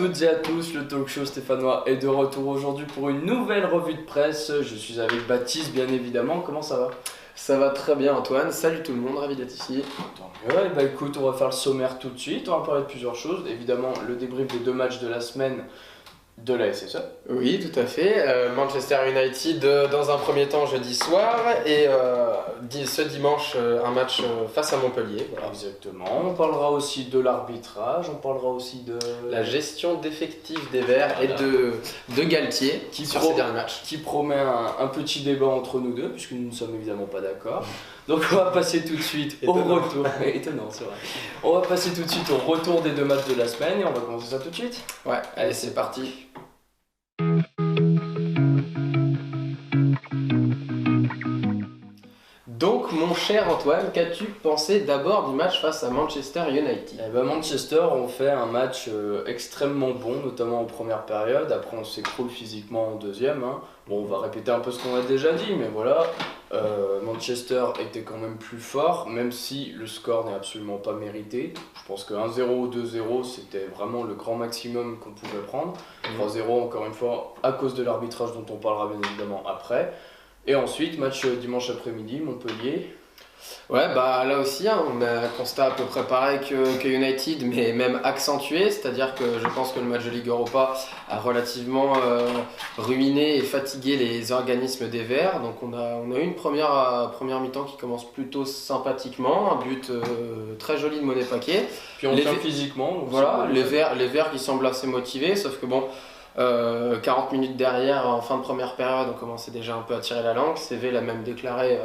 toutes et à tous, le talk show stéphanois est de retour aujourd'hui pour une nouvelle revue de presse. Je suis avec Baptiste bien évidemment, comment ça va? Ça va très bien Antoine, salut tout le monde, ravi d'être ici. Tant mieux. Bah écoute, on va faire le sommaire tout de suite, on va parler de plusieurs choses. Évidemment le débrief des 2 matchs de la semaine de la SSE. Oui, tout à fait. Manchester United dans un premier temps jeudi soir et ce dimanche un match face à Montpellier. Voilà. Exactement. On parlera aussi de l'arbitrage, on parlera aussi de la gestion d'effectifs des Verts et de Galtier sur ces derniers matchs. Qui promet un petit débat entre nous deux, puisque nous ne sommes évidemment pas d'accord. Donc on va passer tout de suite au retour. Étonnant, c'est vrai. On va passer tout de suite au retour des 2 matchs de la semaine et on va commencer ça tout de suite. Ouais, allez c'est parti. Donc mon cher Antoine, qu'as-tu pensé d'abord du match face à Manchester United? Eh ben Manchester ont fait un match extrêmement bon, notamment en première période. Après on s'écroule physiquement en deuxième. Bon, on va répéter un peu ce qu'on a déjà dit, mais voilà. Manchester était quand même plus fort, même si le score n'est absolument pas mérité. Je pense que 1-0 ou 2-0 c'était vraiment le grand maximum qu'on pouvait prendre. 3-0 encore une fois à cause de l'arbitrage dont on parlera bien évidemment après. Et ensuite, match dimanche après-midi, Montpellier. Ouais, bah là aussi, on a un constat à peu près pareil que United, mais même accentué, c'est-à-dire que je pense que le match de Ligue Europa a relativement ruiné et fatigué les organismes des Verts. Donc on a eu une première mi-temps qui commence plutôt sympathiquement, un but très joli de Monet Paquet. Puis on tient physiquement. Donc voilà, les Verts qui semblent assez motivés, sauf que bon... 40 minutes derrière, en fin de première période, on commençait déjà un peu à tirer la langue. CV l'a même déclaré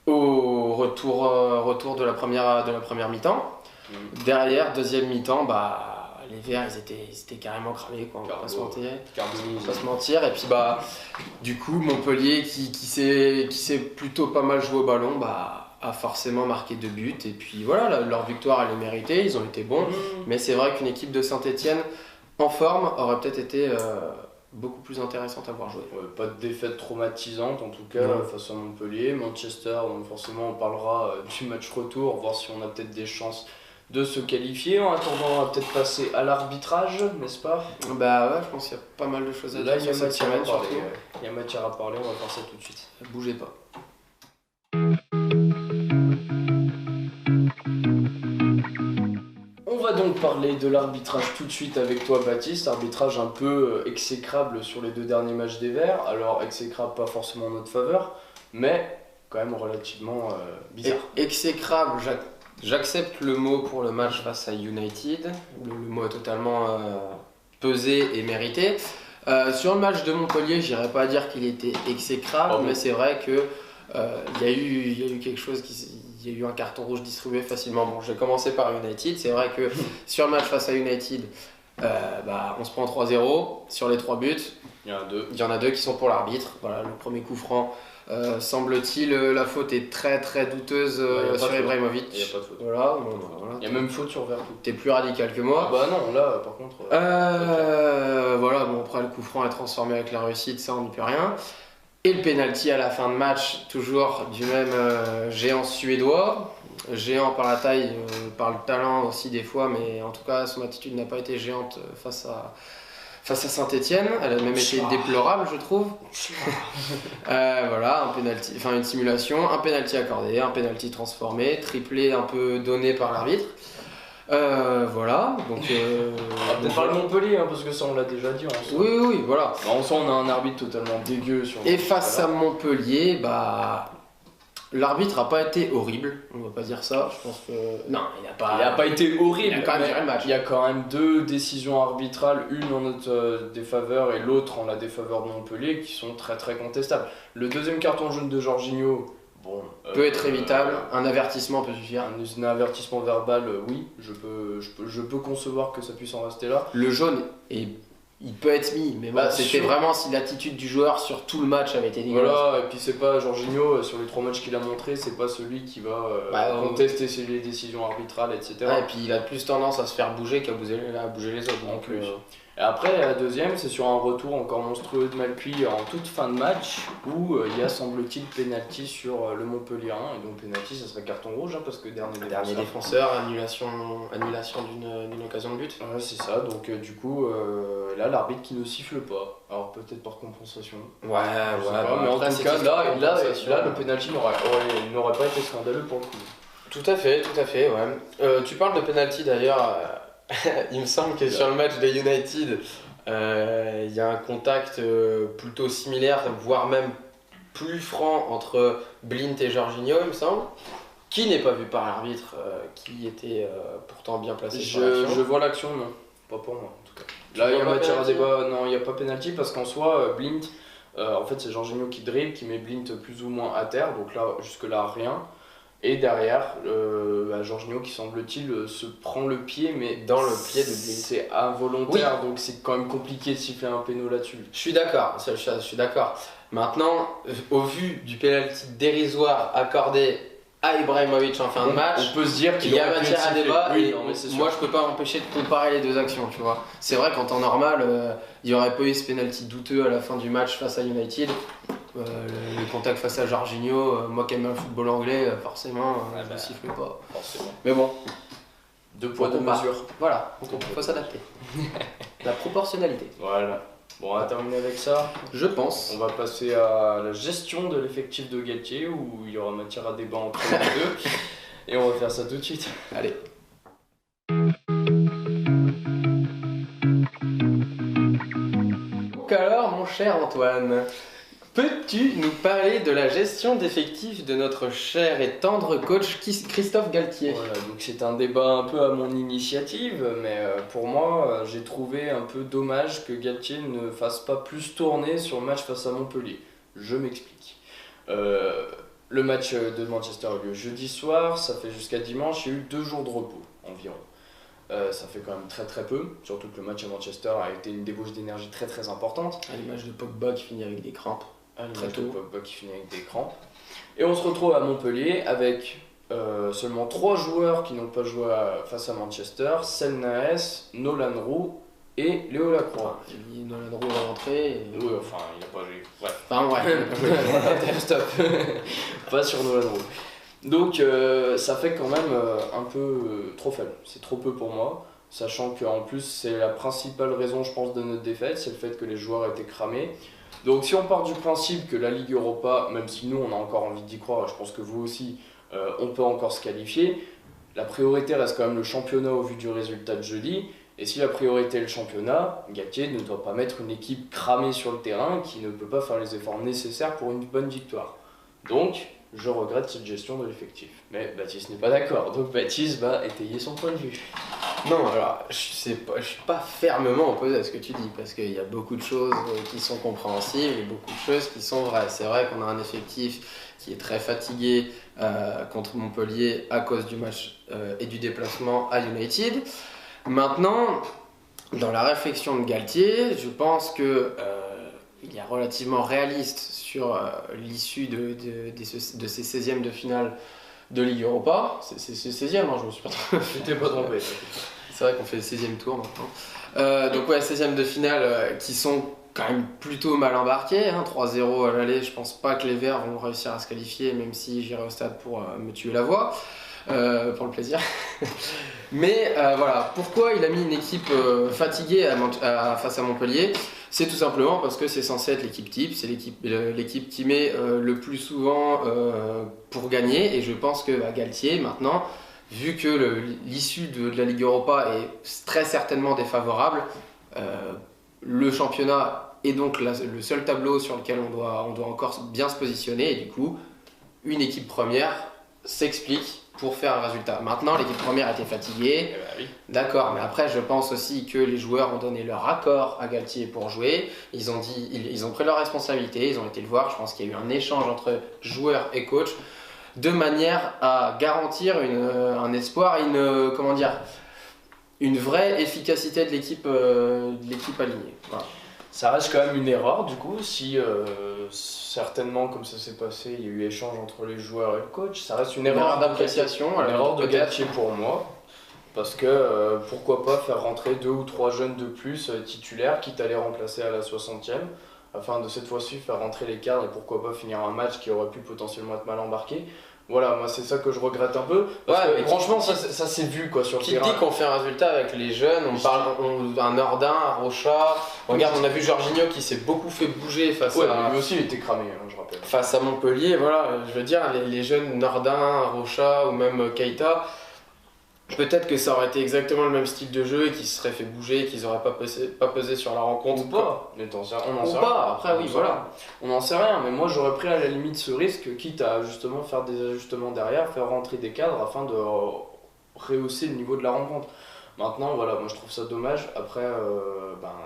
au retour de la première mi-temps. Derrière, deuxième mi-temps, les Verts ils étaient carrément cramés, quoi, on va pas se mentir. Et puis du coup Montpellier qui s'est plutôt pas mal joué au ballon, a forcément marqué 2 buts. Et puis voilà, leur victoire elle est méritée, ils ont été bons. Mais c'est vrai qu'une équipe de Saint-Etienne en forme aurait peut-être été beaucoup plus intéressante à voir jouer. Ouais, pas de défaite traumatisante en tout cas face à Montpellier. Manchester, donc forcément on parlera du match retour, voir si on a peut-être des chances de se qualifier. En attendant, on va peut-être passer à l'arbitrage, n'est-ce pas? Bah ouais, je pense qu'il y a pas mal de choses à dire. Là, il y a matière à parler. Il y a matière à parler, on va faire ça tout de suite. Bougez pas. On va donc parler de l'arbitrage tout de suite avec toi Baptiste, arbitrage un peu exécrable sur les 2 derniers matchs des Verts, alors exécrable pas forcément en notre faveur, mais quand même relativement bizarre. Exécrable, j'accepte le mot pour le match face à United, le mot est totalement pesé et mérité. Sur le match de Montpellier, j'irais pas dire qu'il était exécrable, mais c'est vrai que il y a eu quelque chose il y a eu un carton rouge distribué facilement. Bon, j'ai commencé par United. C'est vrai que sur le match face à United, on se prend 3-0. Sur les 3 buts, il y en a 2 qui sont pour l'arbitre. Voilà, le premier coup franc, semble-t-il, la faute est très très douteuse sur Ibrahimovic. Il n'y a pas de faute. Voilà. Il y a même faute sur Vertu. T'es plus radical que moi. Bah non, là par contre. Voilà, bon après le coup franc est transformé avec la réussite, ça on n'y peut rien. Et le penalty à la fin de match, toujours du même géant suédois. Géant par la taille, par le talent aussi des fois, mais en tout cas son attitude n'a pas été géante face à Saint-Etienne. Elle a même été déplorable, je trouve. Voilà, un penalty, enfin une simulation, un penalty accordé, un penalty transformé, triplé un peu donné par l'arbitre. Voilà, donc. On va peut-être parler de Montpellier, parce que ça on l'a déjà dit. Oui, voilà. En soi, on a un arbitre totalement dégueu sur. Et face à Montpellier, l'arbitre a pas été horrible, on va pas dire ça. Je pense que non, il a pas été horrible. Il a quand même géré le match. Il y a quand même 2 décisions arbitrales, une en notre défaveur et l'autre en la défaveur de Montpellier, qui sont très très contestables. Le deuxième carton jaune de Jorginho. Peut être évitable, un avertissement peut suffire. Un avertissement verbal, oui, je peux concevoir que ça puisse en rester là. Le jaune, il peut être mis, mais c'était vraiment si l'attitude du joueur sur tout le match avait été dégueulasse. Voilà, et puis c'est pas Jorginho, sur les 3 matchs qu'il a montré, c'est pas celui qui va contester les décisions arbitrales, etc. Ouais, et puis il a plus tendance à se faire bouger qu'à bouger les autres. Et après, la deuxième, c'est sur un retour encore monstrueux de Malcuit en toute fin de match, où il y a, semble-t-il, pénalty sur le Montpellier 1. Et donc, pénalty, ça serait carton rouge, hein, parce que Dernier défenseur, annulation d'une occasion de but. Ouais, c'est ça. Donc, du coup, là, l'arbitre qui ne siffle pas. Alors, peut-être par compensation. Ouais, Je sais pas, mais en tout cas, là, le pénalty n'aurait pas été scandaleux pour le coup. Tout à fait, ouais. Tu parles de penalty d'ailleurs. Il me semble que sur le match des United, il y a un contact plutôt similaire, voire même plus franc entre Blint et Jorginho, il me semble, qui n'est pas vu par l'arbitre, qui était pourtant bien placé sur l'action. Je vois l'action, non. Pas pour moi, en tout cas. Là, il y a matière à débat. Non, il n'y a pas pénalty parce qu'en soi, Blint, en fait, c'est Jorginho qui dribble, qui met Blint plus ou moins à terre. Donc là, jusque-là, rien. Et derrière, Jorginho qui semble-t-il se prend le pied, mais dans le pied de Blint. C'est involontaire, oui. Donc c'est quand même compliqué de siffler un péno là-dessus. Je suis d'accord. Maintenant, au vu du pénalty dérisoire accordé à Ibrahimovic en fin de match, on peut se dire qu'il y a matière à débat. Oui, moi, je peux pas m'empêcher de comparer les deux actions, tu vois. C'est vrai qu'en temps normal, il y aurait pas eu ce pénalty douteux à la fin du match face à United. Le contact face à Jorginho, moi qui aime le football anglais, forcément, je ne siffle pas. Forcément. Mais bon. Deux poids, deux mesures. Voilà, il faut s'adapter. La proportionnalité. Voilà. Bon, on va terminer avec ça. Je pense. On va passer à la gestion de l'effectif de Galtier, où il y aura matière à débat entre les deux. Et on va faire ça tout de suite. Allez. Donc alors, mon cher Antoine, peux-tu nous parler de la gestion d'effectifs de notre cher et tendre coach Christophe Galtier? Voilà, donc c'est un débat un peu à mon initiative, mais pour moi, j'ai trouvé un peu dommage que Galtier ne fasse pas plus tourner sur le match face à Montpellier. Je m'explique. Le match de Manchester a eu lieu jeudi soir, ça fait jusqu'à dimanche, il y a eu 2 jours de repos environ. Ça fait quand même très très peu, surtout que le match à Manchester a été une débauche d'énergie très très importante. À l'image de Pogba qui finit avec des crampes. Pogba qui finit avec des crampes. Et on se retrouve à Montpellier avec seulement 3 joueurs qui n'ont pas joué face à Manchester, Selnaes, Nolan Roux et Léo Lacroix. Nolan Roux est rentré. Oui, enfin, il n'a pas joué. Bref. Enfin, ouais. Stop. Pas sur Nolan Roux. Donc ça fait quand même un peu trop faible, c'est trop peu pour moi, sachant qu'en plus c'est la principale raison je pense de notre défaite, c'est le fait que les joueurs étaient cramés. Donc si on part du principe que la Ligue Europa, même si nous on a encore envie d'y croire, et je pense que vous aussi, on peut encore se qualifier, la priorité reste quand même le championnat au vu du résultat de jeudi, et si la priorité est le championnat, Galtier ne doit pas mettre une équipe cramée sur le terrain qui ne peut pas faire les efforts nécessaires pour une bonne victoire. Donc, je regrette cette gestion de l'effectif. Mais Baptiste n'est pas d'accord, donc Baptiste va étayer son point de vue. Non, alors je suis pas fermement opposé à ce que tu dis, parce qu'il y a beaucoup de choses qui sont compréhensibles et beaucoup de choses qui sont vraies. C'est vrai qu'on a un effectif qui est très fatigué contre Montpellier à cause du match et du déplacement à United. Maintenant, dans la réflexion de Galtier, je pense que il est relativement réaliste sur l'issue de ces 16e de finale de Ligue Europa. C'est 16e, hein, je me suis pas trompé. Tu t'es pas trompé. C'est vrai qu'on fait le 16e tour maintenant. Donc ouais, 16e de finale qui sont quand même plutôt mal embarqués. Hein, 3-0 à l'aller, je pense pas que les Verts vont réussir à se qualifier, même si j'irai au stade pour me tuer la voix. Pour le plaisir. Mais voilà, pourquoi il a mis une équipe fatiguée face à Montpellier? C'est tout simplement parce que c'est censé être l'équipe type, c'est l'équipe qui met le plus souvent pour gagner, et je pense que Galtier maintenant, vu que l'issue de la Ligue Europa est très certainement défavorable, le championnat est donc le seul tableau sur lequel on doit encore bien se positionner, et du coup une équipe première s'explique pour faire un résultat. Maintenant, l'équipe première était fatiguée, oui. D'accord, mais après je pense aussi que les joueurs ont donné leur accord à Galtier pour jouer, ils ont pris leurs responsabilités, ils ont été le voir, je pense qu'il y a eu un échange entre joueurs et coach, de manière à garantir un espoir, une vraie efficacité de l'équipe alignée. Voilà. Ça reste quand même une erreur du coup, si certainement comme ça s'est passé, il y a eu échange entre les joueurs et le coach, ça reste une erreur d'appréciation, une erreur de Galtier pour moi. Parce que pourquoi pas faire rentrer 2 ou 3 jeunes de plus titulaires, quitte à les remplacer à la 60e, afin de cette fois-ci faire rentrer les cadres et pourquoi pas finir un match qui aurait pu potentiellement être mal embarqué. Voilà, moi c'est ça que je regrette un peu. Parce Ouais, que mais franchement, ça s'est vu quoi sur le Qui terrain. dit qu'on fait un résultat avec les jeunes, un Nordin, un Rocha. Regarde, on a vu Jorginho qui s'est beaucoup fait bouger Ouais, mais lui aussi il était cramé, hein, je rappelle. face à Montpellier. Voilà, je veux dire, les jeunes Nordin, Rocha ou même Keita, peut-être que ça aurait été exactement le même style de jeu et qu'ils se seraient fait bouger, qu'ils n'auraient pas pesé sur la rencontre. Ou pas, mais on en sait Ou rien. pas, après oui, voilà. On n'en sait rien, mais moi j'aurais pris à la limite ce risque, quitte à justement faire des ajustements derrière, faire rentrer des cadres afin de rehausser le niveau de la rencontre. Maintenant, voilà, moi je trouve ça dommage. Après,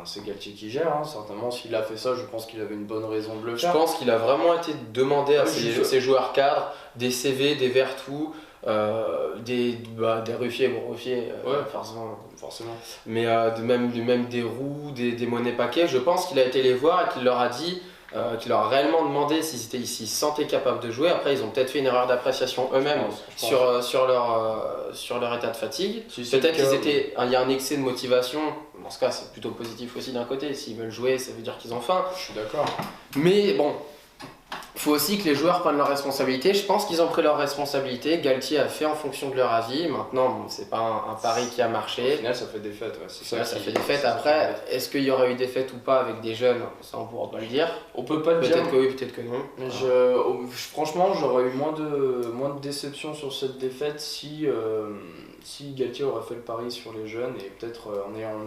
c'est Galtier qui gère, hein. Certainement, s'il a fait ça, je pense qu'il avait une bonne raison de le Je faire. pense qu'il a vraiment été demandé à Oui, ses joueurs cadres des CV, des Vertou, des Ruffier, bon Ruffier, Ouais. forcément. Mais même des Roux, des Monet Paquet, je pense qu'il a été les voir et qu'il leur a dit, qu'il leur a réellement demandé s'ils se sentaient capables de jouer. Après, ils ont peut-être fait une erreur d'appréciation eux-mêmes Je pense. sur leur état de fatigue. Si c'est Peut-être le cas, il y a un excès de motivation. Dans ce cas, c'est plutôt positif aussi d'un côté. S'ils veulent jouer, ça veut dire qu'ils ont faim. je suis d'accord. Mais bon, faut aussi que les joueurs prennent leurs responsabilités. Je pense qu'ils ont pris leurs responsabilités. Galtier a fait en fonction de leur avis. Maintenant, bon, c'est pas un pari qui a Au marché. final, ça fait des fêtes. Ouais. C'est Ça qui- fait des fêtes. c'est ça qui Après, m'embête. est-ce qu'il y aurait eu des fêtes ou pas avec des jeunes? Ça, on pourra pas le dire. On peut pas le dire. Peut-être que oui, peut-être que non. Mais franchement, j'aurais eu moins de déception sur cette défaite si Galtier aurait fait le pari sur les jeunes et peut-être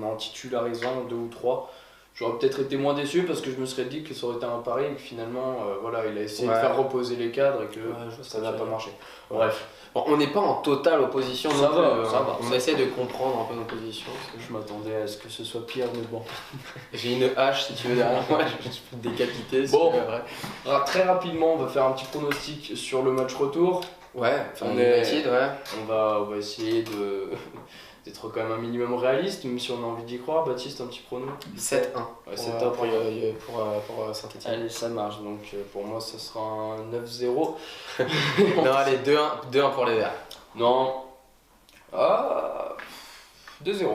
en titularisant 2 ou 3. J'aurais peut-être été moins déçu parce que je me serais dit que ça aurait été un pari et que finalement, voilà, il a essayé de Ouais. faire reposer les cadres et que Ouais, je vois ce ça que n'a tu pas veux marché. Ouais. Bref, Bon, on n'est pas en totale opposition Ça non plus, va, hein. ça va, On ça essaie de comprendre un peu nos positions. je m'attendais à ce que ce soit pire, mais bon. J'ai une hache si tu veux derrière moi, je peux te décapiter. Bon. c'est vrai. Très rapidement, on va faire un petit pronostic sur le match retour. Ouais, enfin, On United, ouais. On va essayer d'être quand même un minimum réaliste, même si on a envie d'y croire. Baptiste, un petit prono 7-1. Ouais, c'est top. Pour Saint-Etienne. Allez, ça marche. Donc pour moi, ça sera un 9-0. Non, allez, 2-1 pour les Verts. Non. Ah, 2-0.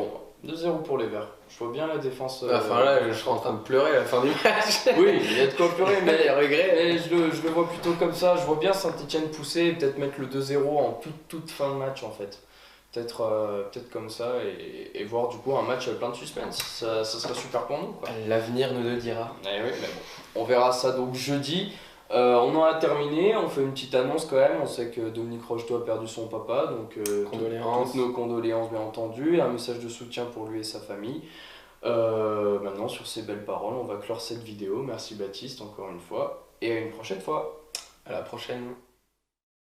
2-0 pour les Verts. Je vois bien la défense. Enfin là, je serais en train de pleurer à la fin du match. Oui, il y a de quoi pleurer, mais Les regrets. mais je le vois plutôt comme ça. Je vois bien Saint-Etienne pousser et peut-être mettre le 2-0 en toute fin de match en fait. Peut-être comme ça et voir du coup un match plein de suspense. Ça serait super pour nous, quoi. L'avenir nous le dira. Eh oui, mais bon. On verra ça donc jeudi. On en a terminé, on fait une petite annonce quand même. On sait que Dominique Rocheteau a perdu son papa, donc Condoléances. toutes nos condoléances bien entendu, et un message de soutien pour lui et sa famille. Maintenant, sur ces belles paroles, on va clore cette vidéo. Merci Baptiste encore une fois, et à une prochaine fois. À la prochaine.